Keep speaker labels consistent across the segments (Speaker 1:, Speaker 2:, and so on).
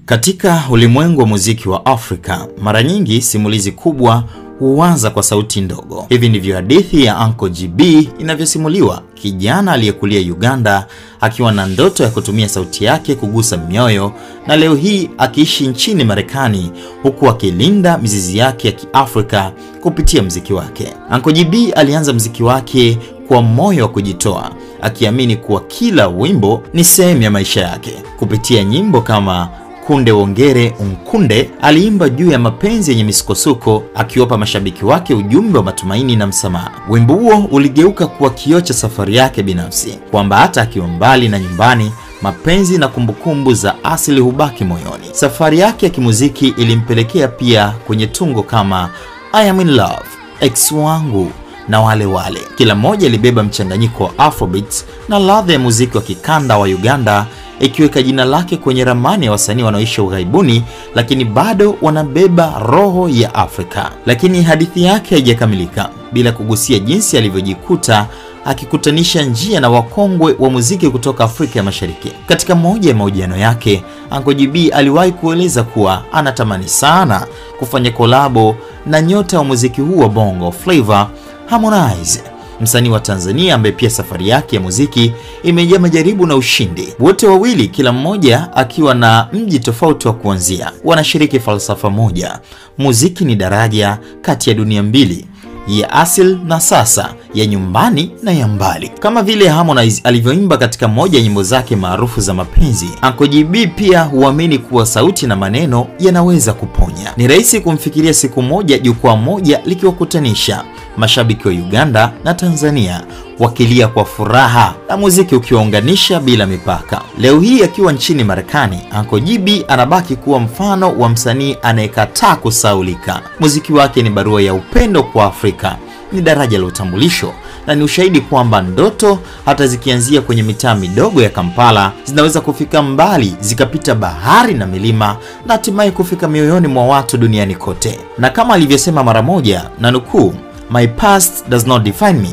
Speaker 1: Katika ulimwengu wa muziki wa Afrika, mara nyingi simulizi kubwa huanza kwa sauti ndogo. Hivi ndivyo hadithi ya Uncle GB inavyosimuliwa. Kijana aliyekulia Uganda akiwa na ndoto ya kutumia sauti yake kugusa mioyo, na leo hii akiishi nchini Marekani huku akilinda mizizi yake ya Kiafrika kupitia muziki wake. Uncle GB alianza muziki wake kwa moyo wa kujitoa, akiamini kuwa kila wimbo ni sehemu ya maisha yake. Kupitia nyimbo kama Kunde Wongere Unkunde, aliimba juu ya mapenzi yenye misukosuko, akiwapa mashabiki wake ujumbe wa matumaini na msamaha. Wimbo huo uligeuka kuwa kioo cha safari yake binafsi, kwamba hata akiwa mbali na nyumbani, mapenzi na kumbukumbu za asili hubaki moyoni. Safari yake ya kimuziki ilimpelekea pia kwenye tungo kama I Am In Love, Ex Wangu na Wale Wale. Kila moja ilibeba mchanganyiko wa Afrobeats na ladha ya muziki wa kikanda wa Uganda, ikiweka jina lake kwenye ramani ya wasanii wanaoishi ughaibuni lakini bado wanabeba roho ya Afrika. Lakini hadithi yake haijakamilika bila kugusia jinsi alivyojikuta akikutanisha njia na wakongwe wa muziki kutoka Afrika ya Mashariki. Katika moja ya mahojiano yake, Uncle GB aliwahi kueleza kuwa anatamani sana kufanya kolabo na nyota wa muziki huu wa Bongo Flava, Harmonize, msanii wa Tanzania ambaye pia safari yake ya muziki imejaa majaribu na ushindi. Wote wawili, kila mmoja akiwa na mji tofauti wa kuanzia, wanashiriki falsafa moja: muziki ni daraja kati ya dunia mbili, ya asili na sasa, ya nyumbani na ya mbali. Kama vile Harmonize alivyoimba katika moja ya nyimbo zake maarufu za mapenzi, Uncle GB pia huamini kuwa sauti na maneno yanaweza kuponya. Ni rahisi kumfikiria siku moja jukwaa moja likiwakutanisha mashabiki wa Uganda na Tanzania, wakilia kwa furaha na muziki ukiwaunganisha bila mipaka. Leo hii akiwa nchini Marekani, Uncle GB anabaki kuwa mfano wa msanii anayekataa kusaulika. Muziki wake ni barua ya upendo kwa Afrika, ni daraja la utambulisho, na ni ushahidi kwamba ndoto hata zikianzia kwenye mitaa midogo ya Kampala zinaweza kufika mbali, zikapita bahari na milima, na hatimaye kufika mioyoni mwa watu duniani kote. Na kama alivyosema mara moja, na nukuu, "My past does not define me,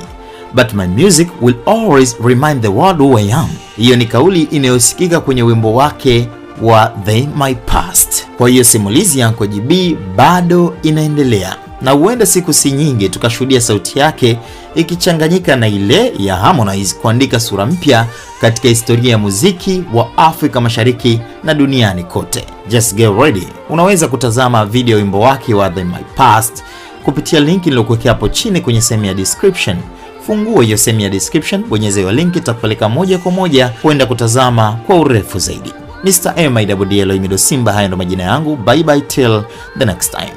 Speaker 1: but my music will always remind the world who I am." Hiyo ni kauli inayosikika kwenye wimbo wake wa The My Past. Kwa hiyo simulizi ya Uncle GB bado inaendelea, na huenda siku si nyingi tukashuhudia sauti yake ikichanganyika na ile ya Harmonize kuandika sura mpya katika historia ya muziki wa Afrika Mashariki na duniani kote. Just get ready. Unaweza kutazama video wimbo wake wa The My Past kupitia link niliyokuwekea hapo chini kwenye sehemu ya description. Fungua hiyo sehemu ya description, bonyeza hiyo link, itakupeleka moja kwa moja kwenda kutazama kwa urefu zaidi. Mr. MIWDL Imido Simba, haya ndo majina yangu. Bye bye till the next time.